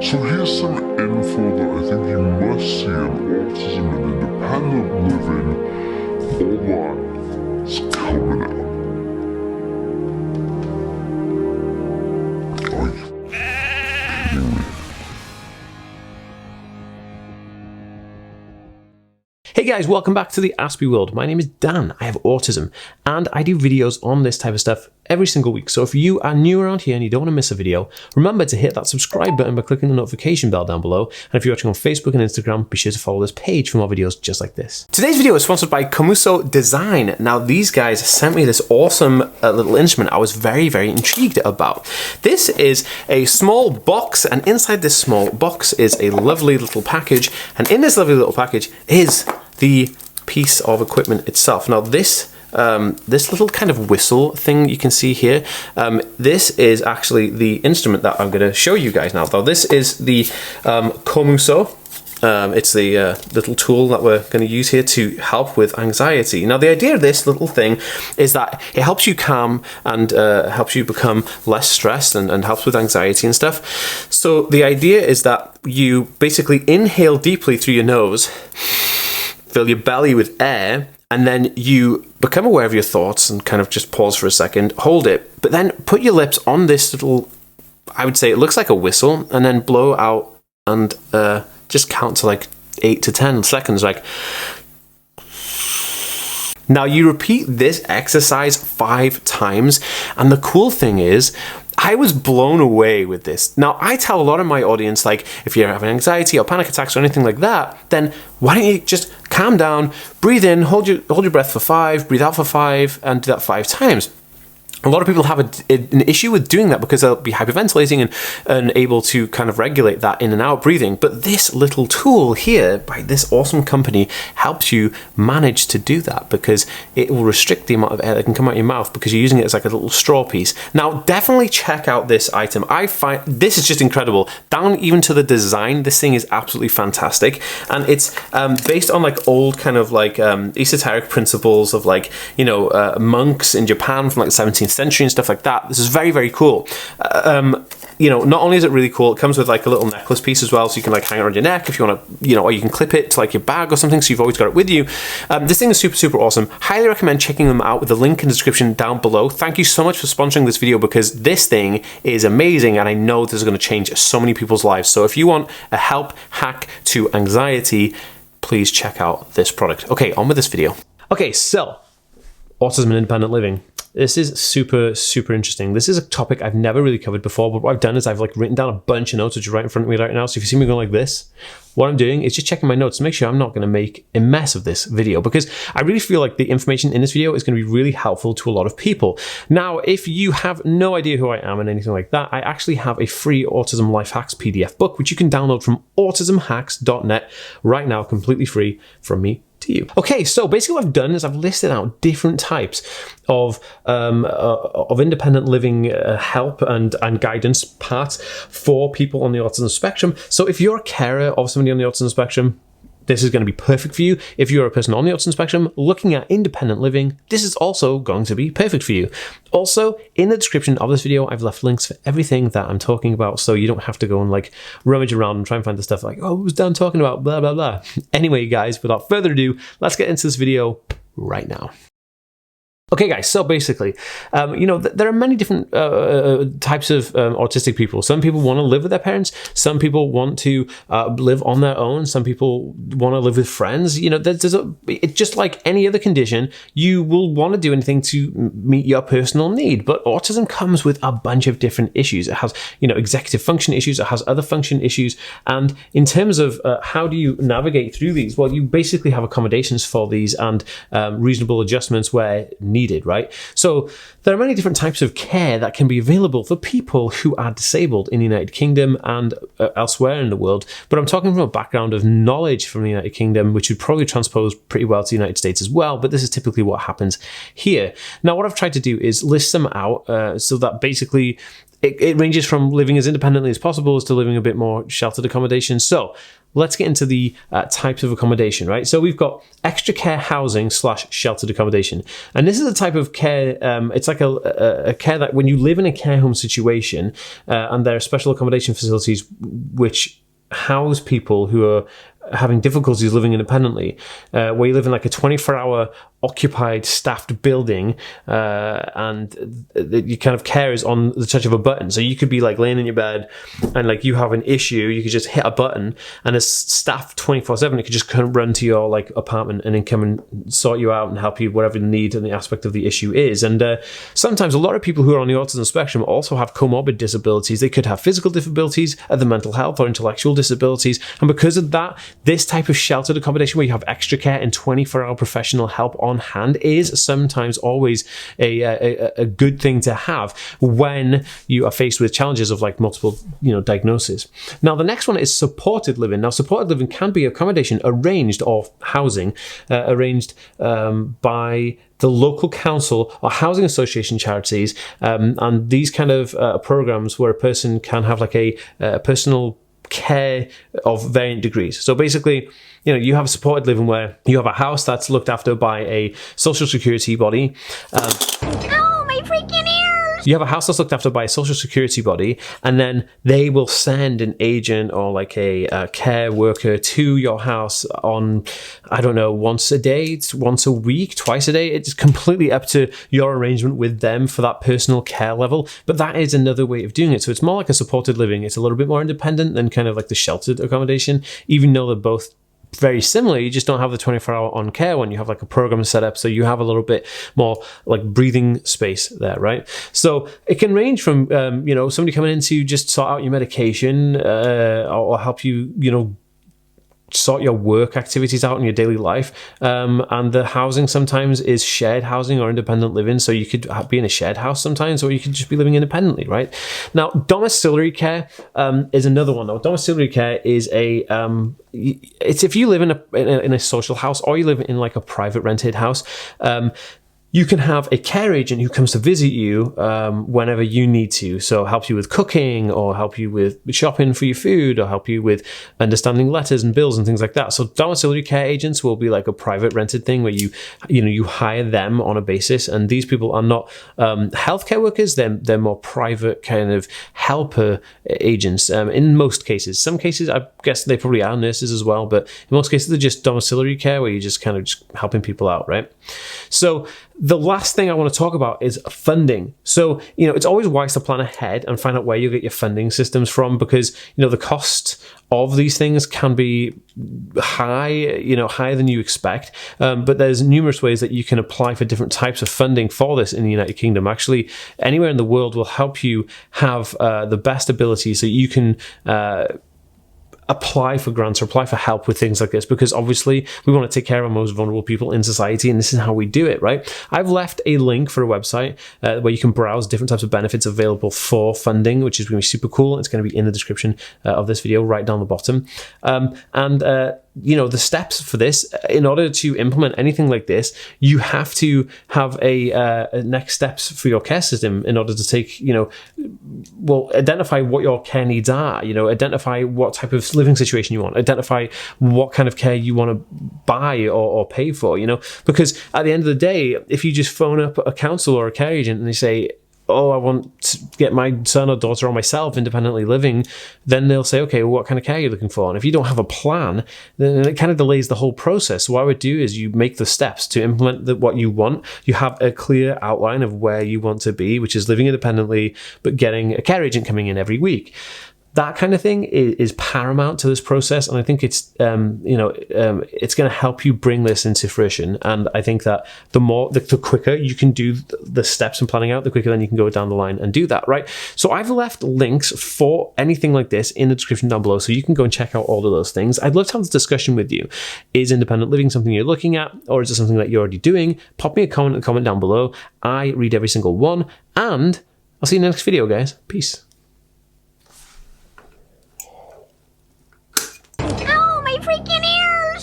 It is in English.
So here's some info that I think you must see on autism and independent living. All that's coming up. Are you kidding me? Hey guys, welcome back to TheAspieWorld. My name is Dan, I have autism, and I do videos on this type of stuff every single week. So if you are new around here and you don't want to miss a video, remember to hit that subscribe button by clicking the notification bell down below. And if you're watching on Facebook and Instagram, be sure to follow this page for more videos just like this. Today's video is sponsored by Komuso Design. Now these guys sent me this awesome little instrument I was very, very intrigued about. This is a small box, and inside this small box is a lovely little package. And in this lovely little package is the piece of equipment itself. Now this little kind of whistle thing you can see here, this is actually the instrument that I'm going to show you guys now. Now this is the Komuso. It's the little tool that we're going to use here to help with anxiety. Now the idea of this little thing is that it helps you calm and helps you become less stressed and helps with anxiety and stuff. So the idea is that you basically inhale deeply through your nose, fill your belly with air, and then you become aware of your thoughts and kind of just pause for a second, hold it, but then put your lips on this little, I would say it looks like a whistle, and then blow out and just count to like 8 to 10 seconds, like. Now you repeat this exercise 5 times, and the cool thing is, I was blown away with this. Now, I tell a lot of my audience, like, if you're having anxiety or panic attacks or anything like that, then why don't you just calm down, breathe in, hold your breath for 5, breathe out for 5, and do that 5 times. A lot of people have an issue with doing that because they'll be hyperventilating and unable to kind of regulate that in and out breathing. But this little tool here by this awesome company helps you manage to do that, because it will restrict the amount of air that can come out of your mouth because you're using it as like a little straw piece. Now, definitely check out this item. I find this is just incredible. Down even to the design, this thing is absolutely fantastic. And it's based on like old kind of like esoteric principles of like, you know, monks in Japan from like the 17th century and stuff like that. This is very, very cool. You know, not only is it really cool, it comes with like a little necklace piece as well, so you can like hang it around your neck if you want to, you know, or you can clip it to like your bag or something, so you've always got it with you. This thing is super, super awesome. Highly recommend checking them out with the link in the description down below. Thank you so much for sponsoring this video, because this thing is amazing, and I know this is going to change so many people's lives. So if you want a help hack to anxiety, please check out this product. Okay, on with this video. Okay, so autism and independent living. This is super, super interesting. This is a topic I've never really covered before, but what I've done is I've like written down a bunch of notes, which are right in front of me right now. So if you see me going like this, what I'm doing is just checking my notes to make sure I'm not going to make a mess of this video, because I really feel like the information in this video is going to be really helpful to a lot of people. Now, if you have no idea who I am and anything like that, I actually have a free Autism Lifehacks PDF book, which you can download from autismhacks.net right now, completely free from me to you. Okay, so basically what I've done is I've listed out different types of independent living help and guidance parts for people on the autism spectrum. So if you're a carer of somebody on the autism spectrum, this is going to be perfect for you. If you're a person on the autism spectrum looking at independent living, this is also going to be perfect for you. Also, in the description of this video, I've left links for everything that I'm talking about, so you don't have to go and like rummage around and try and find the stuff like, oh, what was Dan talking about, blah, blah, blah. Anyway, guys, without further ado, let's get into this video right now. Okay, guys, so basically, you know, there are many different types of autistic people. Some people want to live with their parents. Some people want to live on their own. Some people want to live with friends. You know, it's just like any other condition. You will want to do anything to meet your personal need. But autism comes with a bunch of different issues. It has, you know, executive function issues. It has other function issues. And in terms of how do you navigate through these? Well, you basically have accommodations for these and reasonable adjustments where needed, right? So there are many different types of care that can be available for people who are disabled in the United Kingdom and elsewhere in the world. But I'm talking from a background of knowledge from the United Kingdom, which would probably transpose pretty well to the United States as well. But this is typically what happens here. Now, what I've tried to do is list them out so that basically it ranges from living as independently as possible to living a bit more sheltered accommodation. So let's get into the types of accommodation, right? So we've got extra care housing / sheltered accommodation. And this is a type of care, it's like a care that when you live in a care home situation, and there are special accommodation facilities which house people who are having difficulties living independently, where you live in like a 24-hour occupied, staffed building, and your kind of care is on the touch of a button. So you could be like laying in your bed and like you have an issue, you could just hit a button and it's staffed 24/7. It could just come run to your like apartment and then come and sort you out and help you whatever the need and the aspect of the issue is. And sometimes a lot of people who are on the autism spectrum also have comorbid disabilities. They could have physical disabilities, other mental health or intellectual disabilities. And because of that, this type of sheltered accommodation where you have extra care and 24-hour professional help on hand is sometimes always a good thing to have when you are faced with challenges of like multiple diagnoses. Now the next one is supported living. Now supported living can be accommodation arranged or housing arranged by the local council or housing association charities, and these kind of programs where a person can have like a personal care of varying degrees. So basically, you have a supported living where you have a house that's looked after by a social security body. Oh, my freaking ears! You have a house that's looked after by a social security body, and then they will send an agent or like a care worker to your house on, I don't know, once a day, once a week, twice a day. It's completely up to your arrangement with them for that personal care level. But that is another way of doing it. So it's more like a supported living. It's a little bit more independent than kind of like the sheltered accommodation, even though they're both very similar. You just don't have the 24-hour on care one. You have like a program set up, so you have a little bit more like breathing space there, right? So it can range from somebody coming in to just sort out your medication or help you sort your work activities out in your daily life, and the housing sometimes is shared housing or independent living. So you could be in a shared house sometimes, or you could just be living independently, right? Now domiciliary care is another one. Now domiciliary care is it's if you live in a social house or you live in like a private rented house. You can have a care agent who comes to visit you whenever you need to. So help you with cooking or help you with shopping for your food or help you with understanding letters and bills and things like that. So domiciliary care agents will be like a private rented thing where you hire them on a basis. And these people are not healthcare workers. They're more private kind of helper agents in most cases. Some cases, I guess they probably are nurses as well. But in most cases, they're just domiciliary care where you're just kind of just helping people out, right? So the last thing I want to talk about is funding. So, it's always wise to plan ahead and find out where you get your funding systems from, because, the cost of these things can be high, higher than you expect. But there's numerous ways that you can apply for different types of funding for this in the United Kingdom. Actually, anywhere in the world will help you have the best ability so you can apply for grants or apply for help with things like this, because obviously we want to take care of our most vulnerable people in society, and this is how we do it, right? I've left a link for a website where you can browse different types of benefits available for funding, which is going to be super cool. It's going to be in the description of this video right down the bottom. The steps for this, in order to implement anything like this, you have to have a next steps for your care system in order to take, identify what your care needs are, identify what type of living situation you want, identify what kind of care you want to buy or pay for, because at the end of the day, if you just phone up a council or a care agent and they say, oh, I want to get my son or daughter or myself independently living, then they'll say, okay, well, what kind of care are you looking for? And if you don't have a plan, then it kind of delays the whole process. So what I would do is you make the steps to implement what you want. You have a clear outline of where you want to be, which is living independently, but getting a care agent coming in every week. That kind of thing is paramount to this process, and I think it's it's going to help you bring this into fruition. And I think that the quicker you can do the steps and planning out, the quicker then you can go down the line and do that, right? So I've left links for anything like this in the description down below, so you can go and check out all of those things. I'd love to have this discussion with you. Is independent living something you're looking at, or is it something that you're already doing? Pop me a comment down below. I read every single one, and I'll see you in the next video, guys. Peace.